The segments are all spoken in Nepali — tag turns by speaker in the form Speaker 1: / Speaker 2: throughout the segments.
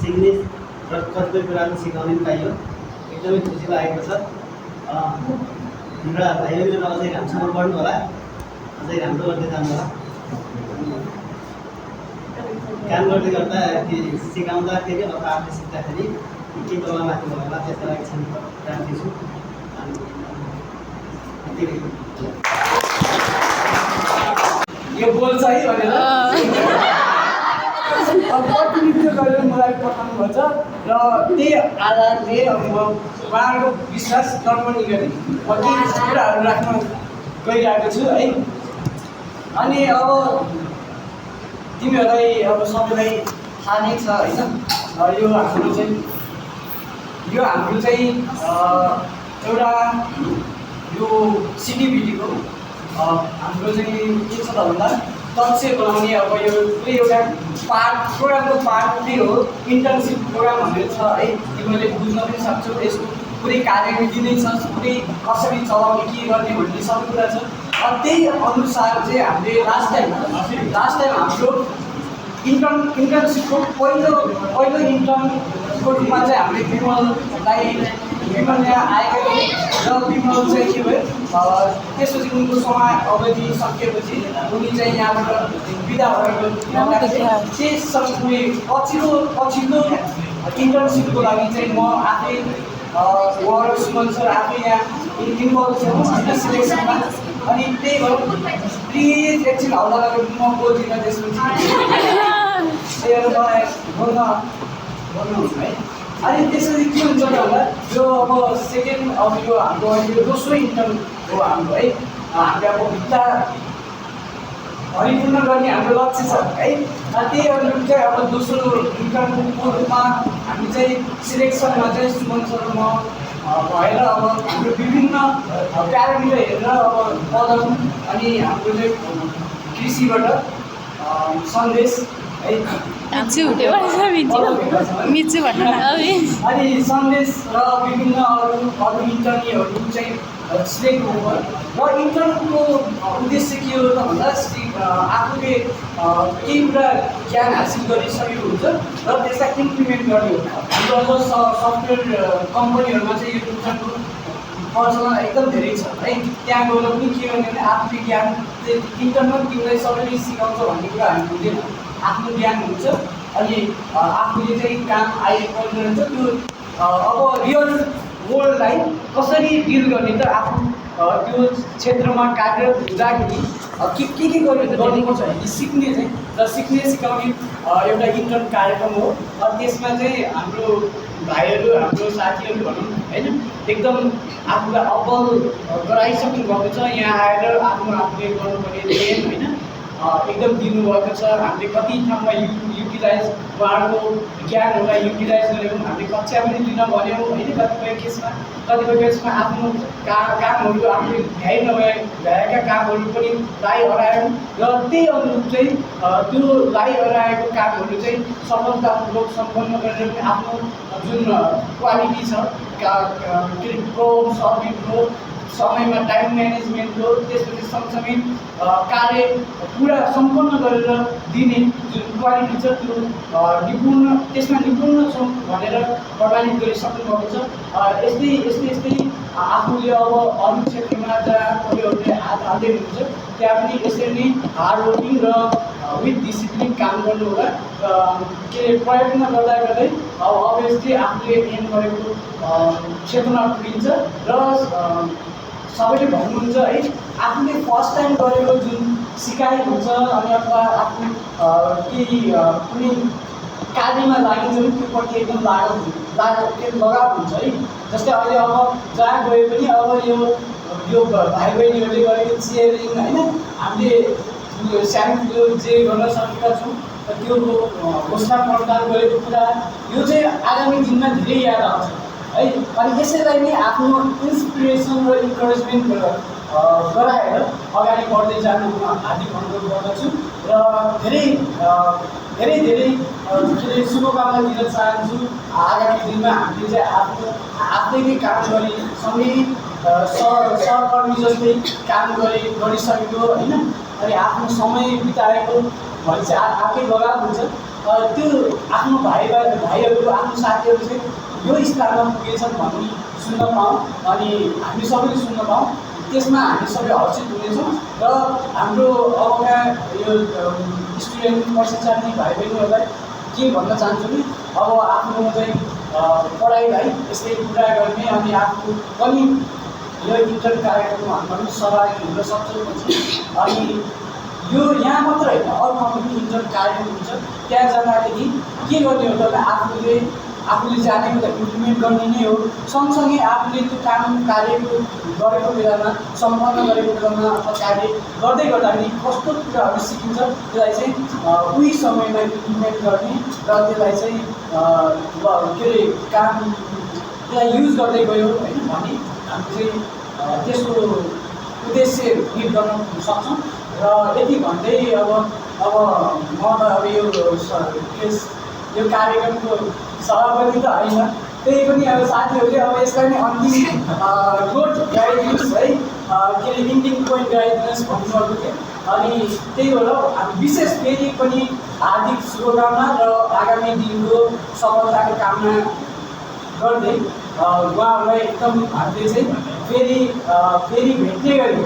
Speaker 1: सिक्ने र कतिपय कुराहरू सिकाउनु पाइयो एकदमै खुसी लागेको छ। हाम्रा भाइ बहिनीहरू अझै राम्रोसँग पढ्नु होला, अझै राम्रो गर्दै जानु होला। काम गर्दै गर्दा सिकाउँदाखेरि अथवा आफूले सिक्दाखेरि के तलमाथि भयो होला त्यसको लागि चाहिँ राख्दैछु।
Speaker 2: यो बोल्छ है भनेर प्रतिनिधित्व गरेर मलाई पठाउनु भएको छ र त्यही आधारले अब म उहाँहरूको विश्वास कर्मणी गरी केही कुराहरू राख्न गइरहेको छु है। अनि अब तिमीहरूलाई अब सबैलाई थाहा नै छ होइन, यो हाम्रो चाहिँ एउटा यो सिटिभिटीको हाम्रो चाहिँ के छ त भन्दा दक्ष बनाउने अब यो पुरै एउटा प्रोग्रामको पार्ट नै हो। इन्टर्नसिप प्रोग्राम भनेर छ है, तिमीहरूले बुझ्न पनि सक्छौ। यसको पुरै कार्यविधि नै छ, पुरै कसरी चलाउने के गर्ने भन्ने सबै कुरा छ। त्यही अनुसार चाहिँ हामीले लास्ट टाइम हाम्रो इन्टर्नसिपको पहिलो इन्टर्नको रूपमा चाहिँ हामीले विमल यहाँ आएका थिए र विमल चाहिँ के भयो त्यसपछि उनको समय अवधि सकिएपछि उनी चाहिँ यहाँबाट बिदा भएको पछिल्लो इन्टर्नसिपको लागि चाहिँ म आफै उहाँहरू सुमन सर आफै यहाँ इन्भल्भ छु सिलेक्सनमा। अनि त्यही भएर प्लिज एकछिन हल्ला गरेर म बोल्दिनँ, त्यसपछि मलाई बोल्नुहुन्छ है। अनि त्यसरी के हुन्छ भन्दा यो अब सेकेन्ड अब यो हाम्रो अहिले दोस्रो इन्टर्न हो हाम्रो है। हामीले अब भित्ता भरिपूर्ण गर्ने हाम्रो लक्ष्य छ है। त्यही अनुरूप चाहिँ अब दोस्रो इन्टर्नको रूपमा हामी चाहिँ सिलेक्सनमा चाहिँ सुमन सर म भएर अब हाम्रो विभिन्न प्यारामिटर हेरेर अब पदम अनि हाम्रो चाहिँ कृषिबाट सन्देश है
Speaker 3: अनि
Speaker 2: सन्देश र विभिन्न अरू इन्टर्नीहरू चाहिँ सिलेक्ट हुनुभयो। र इन्टर्नको उद्देश्य के हो त भन्दा आफूले केही कुरा ज्ञान हासिल गरिसकेको हुन्छ र त्यसलाई इम्प्लिमेन्ट गर्ने हो। हाम्रो अब सफ्टवेयर कम्पनीहरूमा चाहिँ यो इन्टर्नको प्रचलन एकदम धेरै छ है। त्यहाँ गएर पनि के गर्ने भने आफूले ज्ञान चाहिँ इन्टर्नमा तिमीलाई सबैले सिकाउँछ भन्ने कुरा हामी हुँदैन, आफ्नो ज्ञान हुन्छ। अनि आफूले चाहिँ काम आइपर्छ त्यो अब रियल वर्ल्डलाई कसरी डिल गर्ने त आफू त्यो क्षेत्रमा कार्यरत हुँदाखेरि के गर्नुपर्छ भने सिक्ने चाहिँ र सिकाउने एउटा इन्टर्न कार्यक्रम हो। त्यसमा चाहिँ हाम्रो भाइहरू हाम्रो साथीहरू भनौँ होइन एकदम आफूलाई अब्बल गराइसक्नु भएको छ। यहाँ आएर आफूले गर्नुपर्ने ट्रेन होइन एकदम दिनुभएको छ। हामीले कति ठाउँमा युटिलाइज उहाँहरूको ज्ञानहरूलाई युटिलाइज गरेको हामीले कक्षा पनि दिन भन्यौँ होइन। कतिपय केसमा आफ्नो कामहरू आफूले भ्याएका कामहरू पनि लाई हरायौँ र त्यही अनुरूप चाहिँ त्यो लाई हराएको कामहरू चाहिँ सफलतापूर्वक सम्पन्न गरेर पनि आफ्नो जुन क्वालिटी छ के अरे प्रब्लम सल्भिङको, समयमा टाइम म्यानेजमेन्टको, त्यसपछि सँगसँगै कार्य पुरा सम्पन्न गरेर दिने जुन क्वालिटी छ त्यो निपुण, त्यसमा निपुण छौँ भनेर प्रमाणित गरिसक्नुभएको छ। यस्तै आफूले अब अरू क्षेत्रमा जहाँ तपाईँहरूले हात हाल्दै हुनुहुन्छ त्यहाँ पनि यसरी नै हार्ड वर्किङ र विथ डिसिप्लिन काम गर्नु होला। के प्रयत्न गर्दा गर्दै अब अभियसली आफूले एम गरेको क्षेत्रमा पुगिन्छ र सबैले भन्नुहुन्छ है, आफूले फर्स्ट टाइम गरेको जुन सिकाइ हुन्छ अनि अथवा आफू केही कुनै कार्यमा लागिन्छ भने त्योपट्टि एकदम लगाव हुन्छ है। जस्तै अहिले अब जहाँ गए पनि अब यो भाइ बहिनीहरूले गरेको चियरिङ होइन, हामीले सानो ठुलो जे गर्न सकेका छौँ त्यो घोषणा प्रदान गरेको कुरा यो चाहिँ आगामी दिनमा धेरै याद आउँछ है। अनि यसैलाई नै आफ्नो इन्सपिरेसन र इन्करेजमेन्ट गराएर अगाडि बढ्दै जानु हार्दिक अनुरोध गर्दछु र धेरै के अरे शुभकामना दिन चाहन्छु। आगामी दिनमा हामीले चाहिँ आफ्नै नै काम गरी सँगै सहकर्मी जस्तै काम गरिसकेको होइन, अनि आफ्नो समय बिताएको भने चाहिँ आफै लगाव हुन्छ। त्यो आफ्नो भाइहरू आफ्नो साथीहरू चाहिँ यो स्थानमा पुगेछन् भन्ने सुन्न पाऊँ अनि हामी सबैले सुन्न पाऊँ, त्यसमा हामी सबै हर्षित हुनेछौँ। र हाम्रो अबका यो स्टुडेन्ट प्रशिक्षार्थी भाइ बहिनीहरूलाई के भन्न चाहन्छु नि, अब आफ्नो चाहिँ पढाइलाई यस्तै पुरा गर्ने अनि आफू पनि यो इन्टर कार्यक्रममा हामी पनि सहभागी हुन सक्छौँ। अनि यो यहाँ मात्र होइन, अरू ठाउँमा पनि इन्टर कार्यक्रम हुन्छ, त्यहाँ जाँदाखेरि के गर्ने हो भने आफूले जानेको त इम्प्लिमेन्ट गर्ने नै हो। सँगसँगै आफूले त्यो काम कार्य गरेको बेलामा, सम्पन्न गरेको बेलामा अथवा कार्य गर्दै गर्दाखेरि कस्तो कुराहरू सिकिन्छ त्यसलाई चाहिँ उही समयमा इम्प्लिमेन्ट गर्ने र त्यसलाई चाहिँ के अरे त्यसलाई युज गर्दै गयो होइन भने हामी चाहिँ त्यसको उद्देश्य हिट गर्न सक्छौँ। र यति भन्दै अब म त अब यो कार्यक्रमको सभापति त होइन, त्यही पनि अब साथीहरूले अब यसलाई नै अन्तिम नोट गराइदिनुहोस् है, के अरे इन्डिङ पोइन्ट गराइदिनुहोस् भन्नुभएको थियो। अनि त्यही भएर हामी विशेष फेरि पनि हार्दिक शुभकामना र आगामी दिनको सफलताको कामना गर्दै उहाँहरूलाई एकदम हामीले चाहिँ फेरि भेट्ने गरी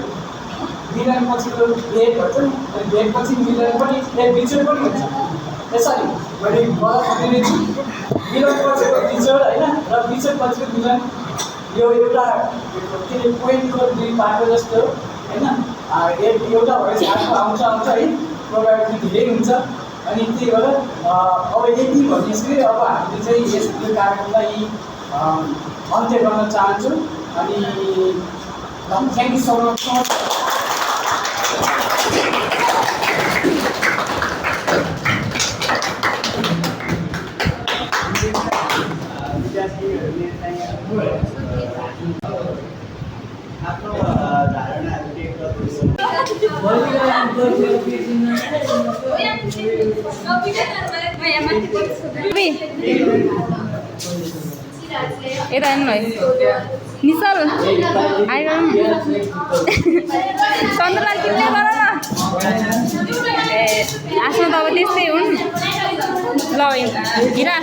Speaker 2: मिलन पछिको भेट भन्छ नि, अनि भेटपछि मिलन पनि बिछोड पनि हुन्छ। यसरी मैले गलत दिनेछु, मिलन पछिको बिछोड होइन र बिछोड पछिको मिलन, यो एउटा के अरे पोइन्टको दुई बाटो जस्तो होइन, एउटा भएपछि अर्को आउँछ है, प्रोभाबिलिटी धेरै हुन्छ। अनि त्यही भएर अब यति भनेपछि अब हामीले चाहिँ यो कार्यक्रमलाई अन्त्य गर्न चाहन्छौँ। अनि थ्याङ्क यू सो मच।
Speaker 1: आफ्नो धारणाहरू व्यक्त गर्छु।
Speaker 3: यता हेर्नु है निशल आइरहनु चन्द्रलाई किन्ने गर न। ए आफ्नो त अब त्यस्तै हुन्। ल हिरा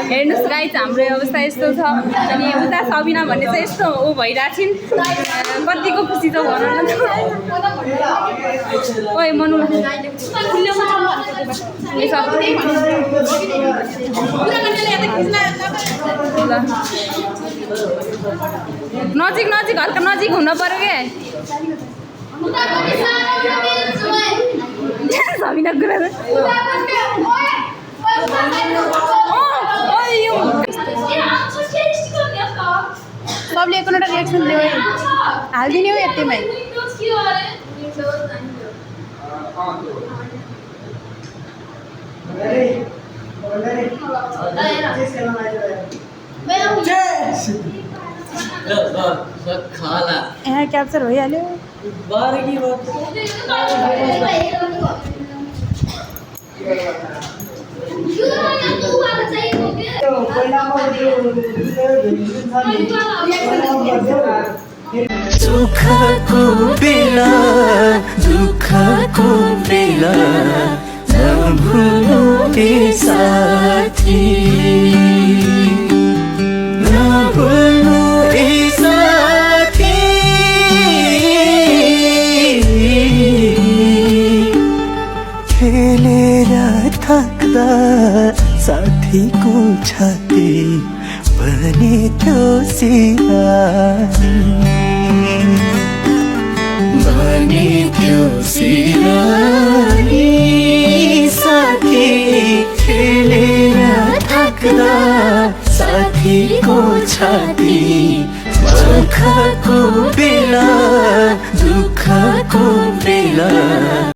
Speaker 3: हेर्नुहोस् गाइज, हाम्रो अवस्था यस्तो छ। अनि उता सबिना भन्ने चाहिँ यस्तो ऊ भइरहेको छिन्, कतिको खुसी छ भन न। ओइ मनु नजिक हल्का नजिक हुन पर्यो क्या सबिना कुरा सबले एकवटा रिएक्सन दियो हालिदिने हो यतिमै। यहाँ क्याप्चर भइहाल्यो।
Speaker 4: दुःखको बेला नभुल्नु ए साथी नभुल्नु ए साथी खेलेर थक्दा साथीको छाती भने त्यो सिरानी भने त्यो सिरानी साथी खेलेर थक्दा साथीको छाती दुःखको